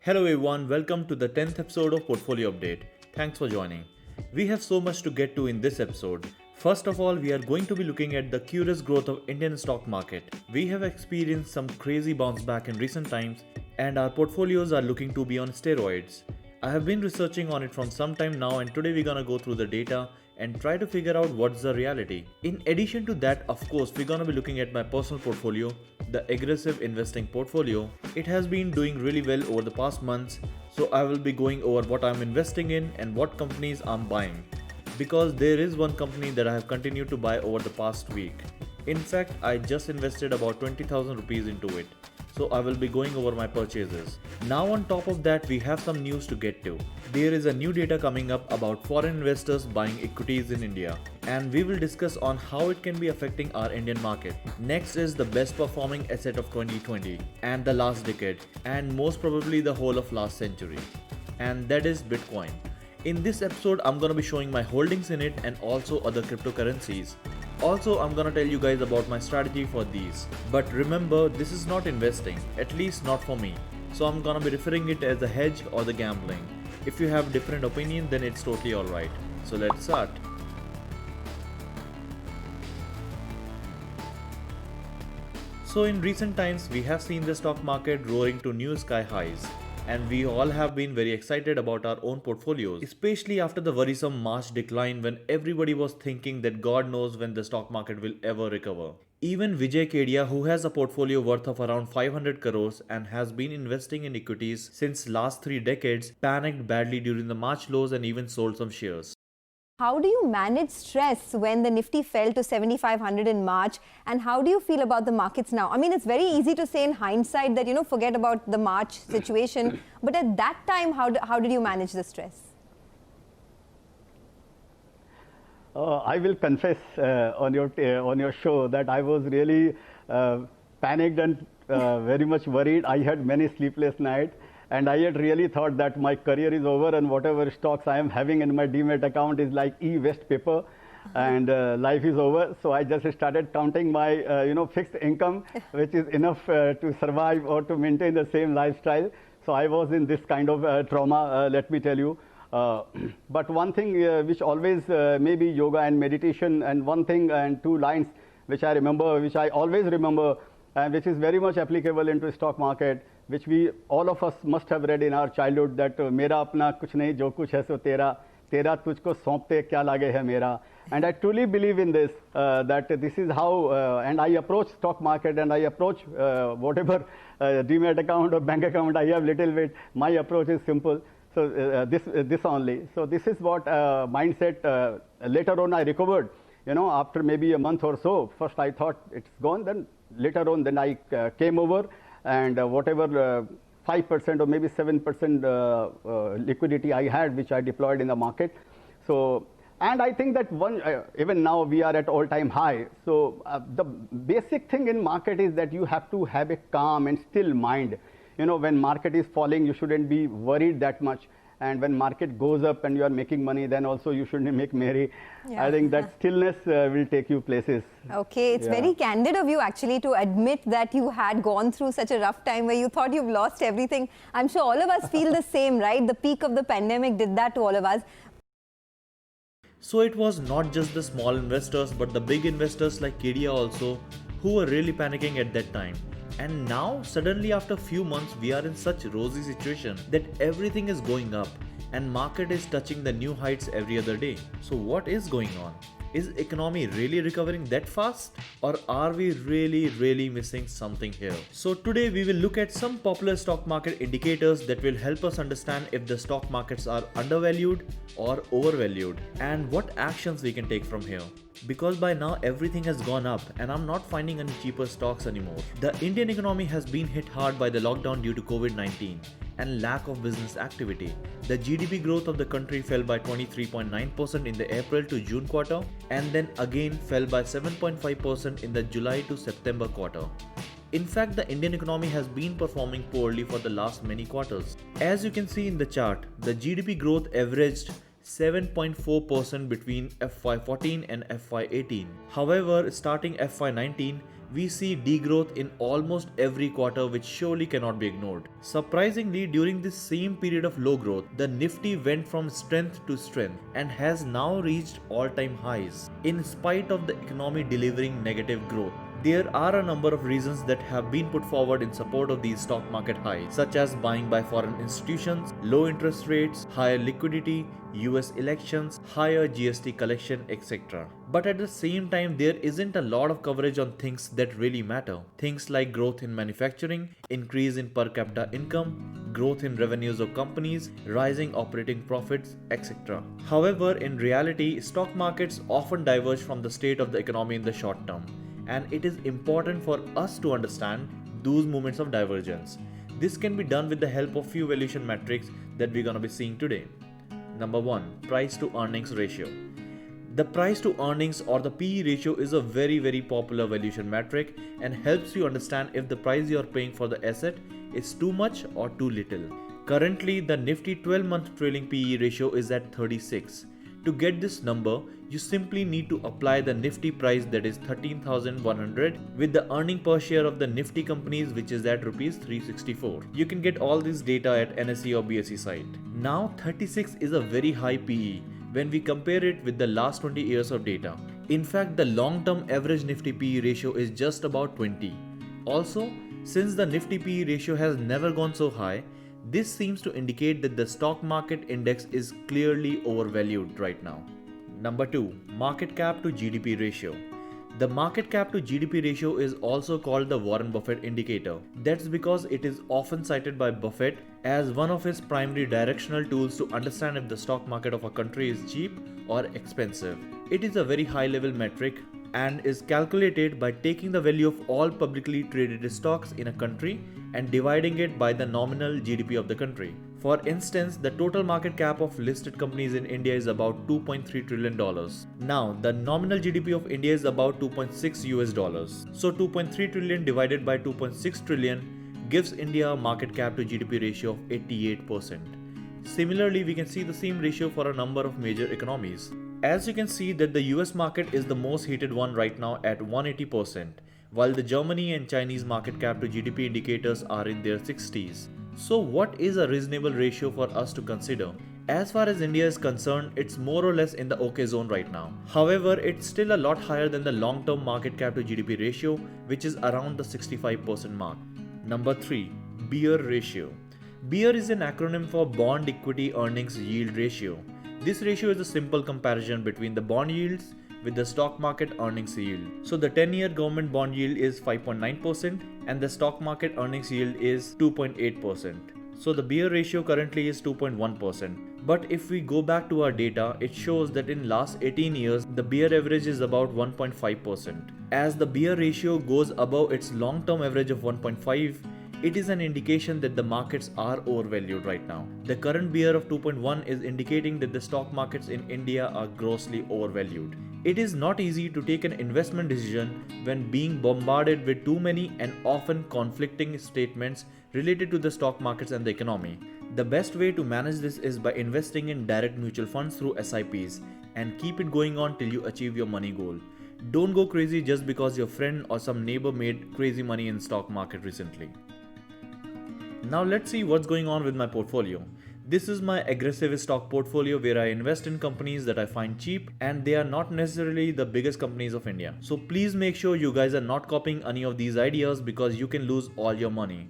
Hello everyone, welcome to the 10th episode of Portfolio Update. Thanks for joining. We have so much to get to in this episode. First of all, we are going to be looking at the curious growth of Indian stock market. We have experienced some crazy bounce back in recent times and our portfolios are looking to be on steroids. I have been researching on it from some time now and today we're gonna go through the data and try to figure out what's the reality. In addition to that, of course, we're gonna be looking at my personal portfolio, the aggressive investing portfolio. It has been doing really well over the past months, so I will be going over what I'm investing in and what companies I'm buying. Because there is one company that I have continued to buy over the past week. In fact, I just invested about 20,000 rupees into it. So I will be going over my purchases. Now on top of that, we have some news to get to. There is a new data coming up about foreign investors buying equities in India, and we will discuss on how it can be affecting our Indian market. Next is the best performing asset of 2020 and the last decade, and most probably the whole of last century, and that is Bitcoin. In this episode, I'm gonna be showing my holdings in it and also other cryptocurrencies. Also, I'm gonna tell you guys about my strategy for these. But remember, this is not investing, at least not for me. So I'm gonna be referring it as a hedge or the gambling. If you have different opinion, then it's totally alright. So let's start. So in recent times, we have seen the stock market roaring to new sky highs. And we all have been very excited about our own portfolios, especially after the worrisome March decline when everybody was thinking that God knows when the stock market will ever recover. Even Vijay Kedia, who has a portfolio worth of around 500 crores and has been investing in equities since last 3 decades, panicked badly during the March lows and even sold some shares. How do you manage stress when the Nifty fell to 7,500 in March, and how do you feel about the markets now? I mean, it's very easy to say in hindsight that, forget about the March situation, but at that time, how did you manage the stress? I will confess on your show that I was really panicked and very much worried. I had many sleepless nights. And I had really thought that my career is over and whatever stocks I am having in my Demat account is like e-waste paper and life is over. So I just started counting my fixed income, which is enough to survive or to maintain the same lifestyle. So I was in this kind of trauma, let me tell you. But one thing which always maybe yoga and meditation, and one thing and two lines which I remember, which I always remember, and which is very much applicable into stock market, which we all of us must have read in our childhood, that mera apna kuch nahi jo kuch hai so tera, tera tujhko saunpte kya lage hai mera. And I truly believe in this, that this is how and I approach stock market and I approach whatever Demat account or bank account I have little bit. My approach is simple. So this only. So this is what mindset. Later on I recovered. After maybe a month or so. First I thought it's gone. Then later on, then I came over. And whatever 5% or maybe 7% liquidity I had, which I deployed in the market. So, and I think that even now we are at all-time high. So the basic thing in market is that you have to have a calm and still mind. When market is falling, you shouldn't be worried that much. And when market goes up and you are making money, then also you shouldn't make merry. Yeah. I think that stillness will take you places. Okay, it's very candid of you actually to admit that you had gone through such a rough time where you thought you've lost everything. I'm sure all of us feel the same, right? The peak of the pandemic did that to all of us. So it was not just the small investors, but the big investors like Kedia also, who were really panicking at that time. And now, suddenly after few months, we are in such rosy situation that everything is going up and market is touching the new heights every other day. So what is going on? Is economy really recovering that fast? Or are we really missing something here? So today we will look at some popular stock market indicators that will help us understand if the stock markets are undervalued or overvalued and what actions we can take from here. Because by now everything has gone up and I'm not finding any cheaper stocks anymore. The Indian economy has been hit hard by the lockdown due to COVID-19 and lack of business activity. The GDP growth of the country fell by 23.9% in the April to June quarter and then again fell by 7.5% in the July to September quarter. In fact, the Indian economy has been performing poorly for the last many quarters. As you can see in the chart, the GDP growth averaged 7.4% between FY14 and FY18. However, starting FY19, we see degrowth in almost every quarter, which surely cannot be ignored. Surprisingly, during this same period of low growth, the Nifty went from strength to strength and has now reached all-time highs, in spite of the economy delivering negative growth. There are a number of reasons that have been put forward in support of these stock market highs, such as buying by foreign institutions, low interest rates, higher liquidity, US elections, higher GST collection, etc. But at the same time, there isn't a lot of coverage on things that really matter. Things like growth in manufacturing, increase in per capita income, growth in revenues of companies, rising operating profits, etc. However, in reality, stock markets often diverge from the state of the economy in the short term, and it is important for us to understand those moments of divergence. This can be done with the help of few valuation metrics that we're going to be seeing today. Number 1, price to earnings ratio. The price to earnings or the PE ratio is a very popular valuation metric and helps you understand if the price you are paying for the asset is too much or too little. Currently, the Nifty 12-month trailing PE ratio is at 36. To get this number, you simply need to apply the Nifty price, that is 13,100, with the earning per share of the Nifty companies, which is at rupees 364. You can get all this data at NSE or BSE site. Now 36 is a very high PE when we compare it with the last 20 years of data. In fact, the long-term average Nifty PE ratio is just about 20. Also, since the Nifty PE ratio has never gone so high, this seems to indicate that the stock market index is clearly overvalued right now. Number 2, market cap to GDP ratio. The market cap to GDP ratio is also called the Warren Buffett indicator. That's because it is often cited by Buffett as one of his primary directional tools to understand if the stock market of a country is cheap or expensive. It is a very high level metric and is calculated by taking the value of all publicly traded stocks in a country and dividing it by the nominal GDP of the country. For instance, the total market cap of listed companies in India is about $2.3 trillion. Now, the nominal GDP of India is about $2.6 US. So 2.3 trillion divided by 2.6 trillion gives India a market cap to GDP ratio of 88%. Similarly, we can see the same ratio for a number of major economies. As you can see that the US market is the most heated one right now at 180%, while the Germany and Chinese market cap to GDP indicators are in their 60s. So what is a reasonable ratio for us to consider? As far as India is concerned, it's more or less in the OK zone right now. However, it's still a lot higher than the long-term market cap to GDP ratio, which is around the 65% mark. Number 3, Beer ratio. Beer is an acronym for Bond Equity Earnings Yield Ratio. This ratio is a simple comparison between the bond yields with the stock market earnings yield. So the 10-year government bond yield is 5.9% and the stock market earnings yield is 2.8%. So the Beer ratio currently is 2.1%. But if we go back to our data, it shows that in last 18 years, the Beer average is about 1.5%. As the Beer ratio goes above its long-term average of 1.5, it is an indication that the markets are overvalued right now. The current Beer of 2.1 is indicating that the stock markets in India are grossly overvalued. It is not easy to take an investment decision when being bombarded with too many and often conflicting statements related to the stock markets and the economy. The best way to manage this is by investing in direct mutual funds through SIPs and keep it going on till you achieve your money goal. Don't go crazy just because your friend or some neighbor made crazy money in stock market recently. Now let's see what's going on with my portfolio. This is my aggressive stock portfolio where I invest in companies that I find cheap and they are not necessarily the biggest companies of India. So please make sure you guys are not copying any of these ideas because you can lose all your money.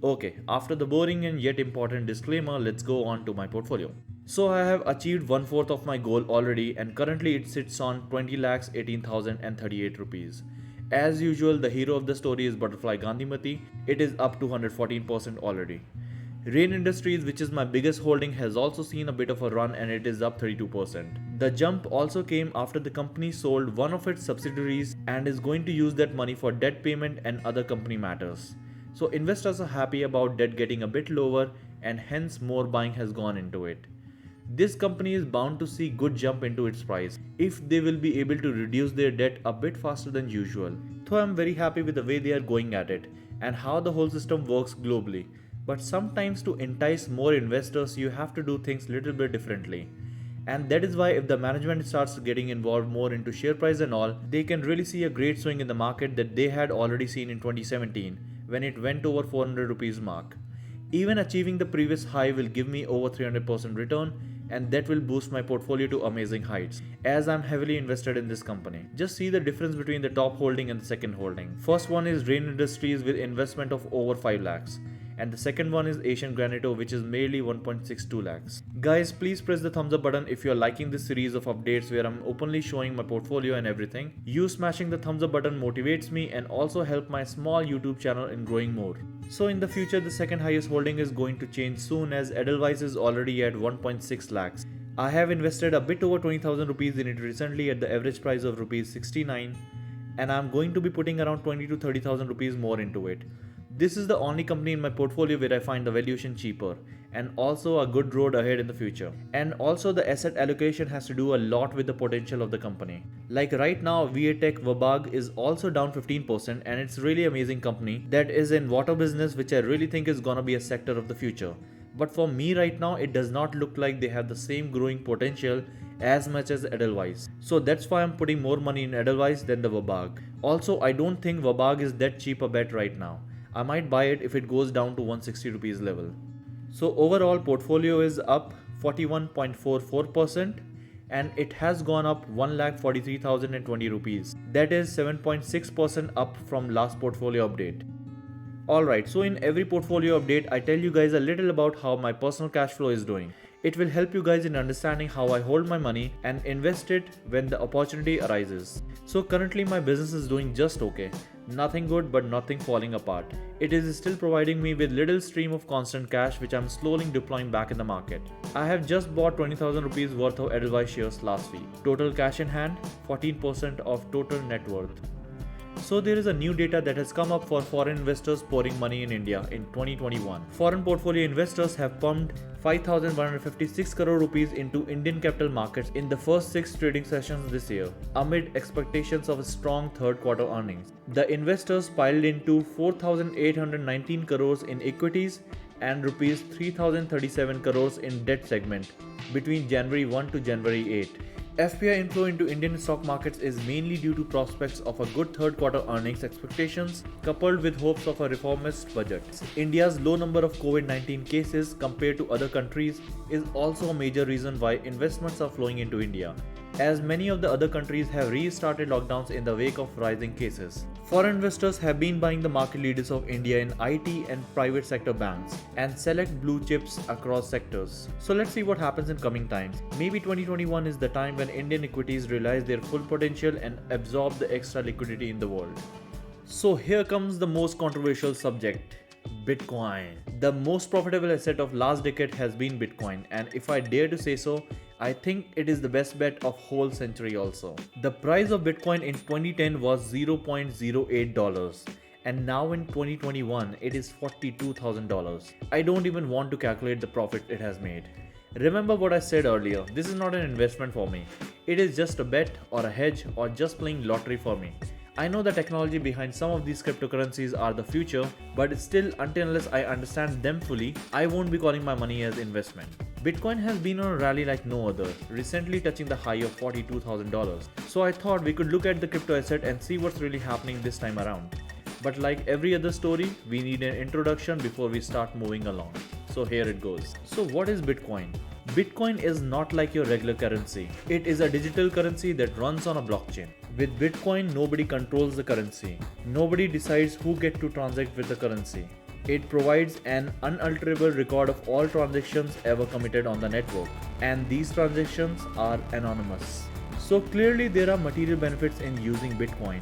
Okay, after the boring and yet important disclaimer, let's go on to my portfolio. So I have achieved 1/4 of my goal already and currently it sits on 20,18,038 rupees. As usual, the hero of the story is Butterfly Gandhimati. It is up 214% already. Rain Industries, which is my biggest holding, has also seen a bit of a run and it is up 32%. The jump also came after the company sold one of its subsidiaries and is going to use that money for debt payment and other company matters. So investors are happy about debt getting a bit lower and hence more buying has gone into it. This company is bound to see good jump into its price if they will be able to reduce their debt a bit faster than usual. Though I'm very happy with the way they are going at it and how the whole system works globally. But sometimes to entice more investors, you have to do things little bit differently. And that is why if the management starts getting involved more into share price and all, they can really see a great swing in the market that they had already seen in 2017 when it went over 400 rupees mark. Even achieving the previous high will give me over 300% return, and that will boost my portfolio to amazing heights as I'm heavily invested in this company. Just see the difference between the top holding and the second holding. First one is Rain Industries with investment of over 5 lakhs. And the second one is Asian Granito, which is merely 1.62 lakhs. Guys, please press the thumbs up button if you are liking this series of updates where I'm openly showing my portfolio and everything. You smashing the thumbs up button motivates me and also help my small YouTube channel in growing more. So in the future, the second highest holding is going to change soon as Edelweiss is already at 1.6 lakhs. I have invested a bit over 20,000 rupees in it recently at the average price of rupees 69, and I'm going to be putting around 20 to 30,000 rupees more into it. This is the only company in my portfolio where I find the valuation cheaper and also a good road ahead in the future. And also the asset allocation has to do a lot with the potential of the company. Like right now, VATech Vabag is also down 15% and it's really amazing company that is in water business, which I really think is gonna be a sector of the future. But for me right now, it does not look like they have the same growing potential as much as Edelweiss. So that's why I'm putting more money in Edelweiss than the Vabag. Also, I don't think Vabag is that cheap a bet right now. I might buy it if it goes down to 160 rupees level. So overall portfolio is up 41.44% and it has gone up 1,43,020 rupees. That is 7.6% up from last portfolio update. Alright, so in every portfolio update, I tell you guys a little about how my personal cash flow is doing. It will help you guys in understanding how I hold my money and invest it when the opportunity arises. So currently my business is doing just okay. Nothing good but nothing falling apart. It is still providing me with little stream of constant cash which I'm slowly deploying back in the market. I have just bought 20,000 rupees worth of Edelweiss shares last week. Total cash in hand, 14% of total net worth. So there is a new data that has come up for foreign investors pouring money in India in 2021. Foreign portfolio investors have pumped 5,156 crore rupees into Indian capital markets in the first 6 trading sessions this year, amid expectations of a strong third quarter earnings. The investors piled into 4,819 crores in equities and rupees 3,037 crores in debt segment between January 1 to January 8. FPI inflow into Indian stock markets is mainly due to prospects of a good third quarter earnings expectations coupled with hopes of a reformist budget. India's low number of COVID-19 cases compared to other countries is also a major reason why investments are flowing into India, as many of the other countries have restarted lockdowns in the wake of rising cases. Foreign investors have been buying the market leaders of India in IT and private sector banks and select blue chips across sectors. So let's see what happens in coming times. Maybe 2021 is the time when Indian equities realize their full potential and absorb the extra liquidity in the world. So here comes the most controversial subject. Bitcoin. The most profitable asset of last decade has been Bitcoin, and if I dare to say so, I think it is the best bet of whole century also. The price of Bitcoin in 2010 was $0.08 and now in 2021 it is $42,000. I don't even want to calculate the profit it has made. Remember what I said earlier, this is not an investment for me. It is just a bet or a hedge or just playing lottery for me. I know the technology behind some of these cryptocurrencies are the future, but still until unless I understand them fully, I won't be calling my money as investment. Bitcoin has been on a rally like no other, recently touching the high of $42,000. So I thought we could look at the crypto asset and see what's really happening this time around. But like every other story, we need an introduction before we start moving along. So here it goes. So what is Bitcoin? Bitcoin is not like your regular currency. It is a digital currency that runs on a blockchain. With Bitcoin, nobody controls the currency. Nobody decides who gets to transact with the currency. It provides an unalterable record of all transactions ever committed on the network, and these transactions are anonymous. So clearly there are material benefits in using Bitcoin,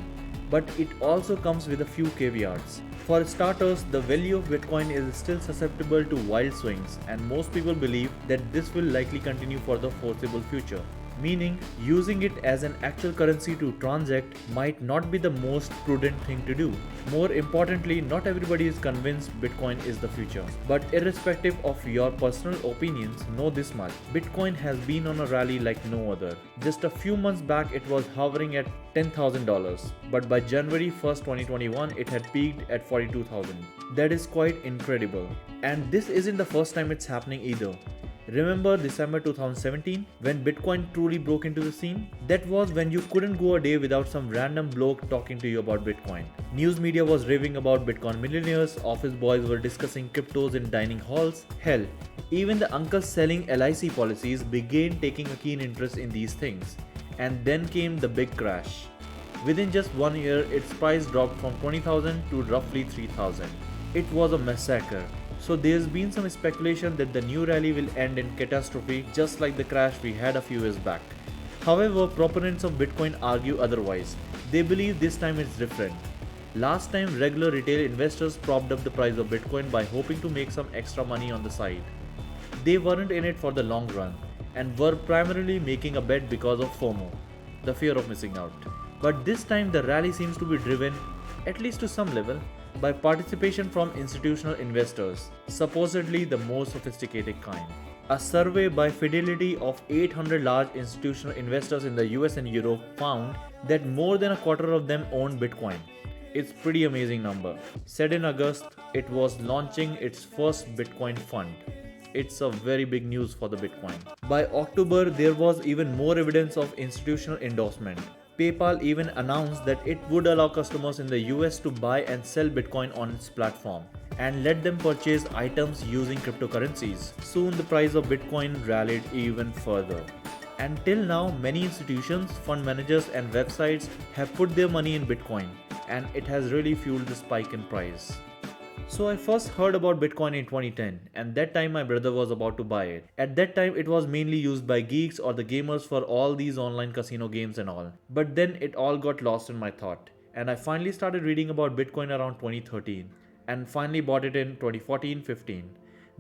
but it also comes with a few caveats. For starters, the value of Bitcoin is still susceptible to wild swings, and most people believe that this will likely continue for the foreseeable future. Meaning, using it as an actual currency to transact might not be the most prudent thing to do. More importantly, not everybody is convinced Bitcoin is the future. But irrespective of your personal opinions, know this much. Bitcoin has been on a rally like no other. Just a few months back, it was hovering at $10,000. But by January 1st, 2021, it had peaked at $42,000. That is quite incredible. And this isn't the first time it's happening either. Remember December 2017 when Bitcoin truly broke into the scene? That was when you couldn't go a day without some random bloke talking to you about Bitcoin. News media was raving about Bitcoin millionaires, office boys were discussing cryptos in dining halls. Hell, even the uncles selling LIC policies began taking a keen interest in these things. And then came the big crash. Within just 1 year, its price dropped from 20,000 to roughly 3,000. It was a massacre. So there's been some speculation that the new rally will end in catastrophe just like the crash we had a few years back. However, proponents of Bitcoin argue otherwise. They believe this time it's different. Last time, regular retail investors propped up the price of Bitcoin by hoping to make some extra money on the side. They weren't in it for the long run and were primarily making a bet because of FOMO, the fear of missing out. But this time the rally seems to be driven, at least to some level, by participation from institutional investors, supposedly the most sophisticated kind. A survey by Fidelity of 800 large institutional investors in the US and Europe found that more than a quarter of them owned Bitcoin. It's pretty amazing number. Said in August, it was launching its first Bitcoin fund. It's a very big news for the Bitcoin. By October, there was even more evidence of institutional endorsement. PayPal even announced that it would allow customers in the US to buy and sell Bitcoin on its platform and let them purchase items using cryptocurrencies. Soon the price of Bitcoin rallied even further. Until now, many institutions, fund managers and websites have put their money in Bitcoin, and it has really fueled the spike in price. So I first heard about Bitcoin in 2010, and that time my brother was about to buy it. At that time it was mainly used by geeks or the gamers for all these online casino games and all. But then it all got lost in my thought, and I finally started reading about Bitcoin around 2013 and finally bought it in 2014-15.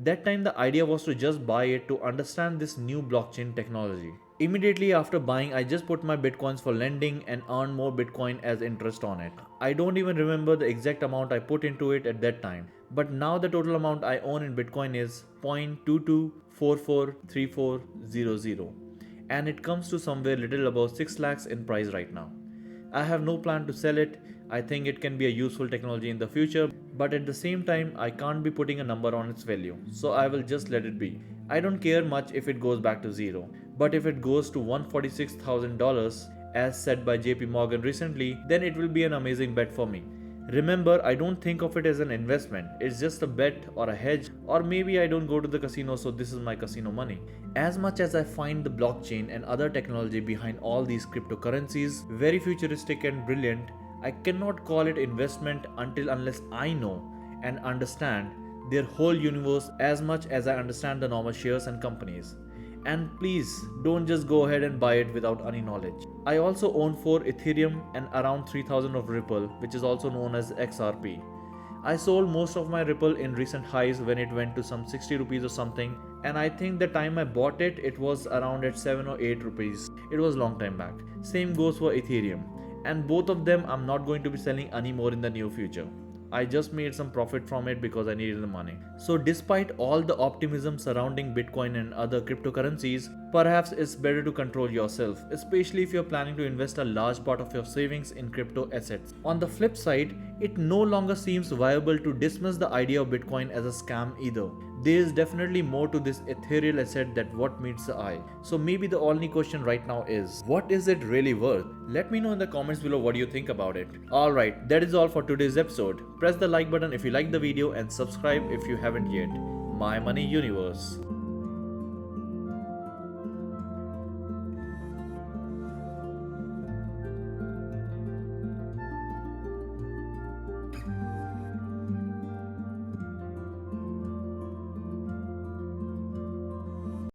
That time the idea was to just buy it to understand this new blockchain technology. Immediately after buying, I just put my Bitcoins for lending and earned more Bitcoin as interest on it. I don't even remember the exact amount I put into it at that time, but now the total amount I own in Bitcoin is 0.22443400, and it comes to somewhere little above 6 lakhs in price right now. I have no plan to sell it. I think it can be a useful technology in the future, but at the same time I can't be putting a number on its value, so I will just let it be. I don't care much if it goes back to zero, but if it goes to $146,000 as said by JP Morgan recently, then it will be an amazing bet for me. Remember, I don't think of it as an investment, it's just a bet or a hedge, or maybe I don't go to the casino so this is my casino money. As much as I find the blockchain and other technology behind all these cryptocurrencies very futuristic and brilliant, I cannot call it investment unless I know and understand their whole universe as much as I understand the normal shares and companies. And please don't just go ahead and buy it without any knowledge. I also own 4 Ethereum and around 3000 of Ripple, which is also known as XRP. I sold most of my Ripple in recent highs when it went to some 60 rupees or something, and I think the time I bought it, it was around at 7 or 8 rupees. It was long time back. Same goes for Ethereum, and both of them I'm not going to be selling anymore in the near future. I just made some profit from it because I needed the money. So despite all the optimism surrounding Bitcoin and other cryptocurrencies, perhaps it's better to control yourself, especially if you're planning to invest a large part of your savings in crypto assets. On the flip side, it no longer seems viable to dismiss the idea of Bitcoin as a scam either. There is definitely more to this ethereal asset than what meets the eye. So maybe the only question right now is, what is it really worth? Let me know in the comments below what you think about it. Alright, that is all for today's episode. Press the like button if you like the video and subscribe if you haven't yet. My Money Universe.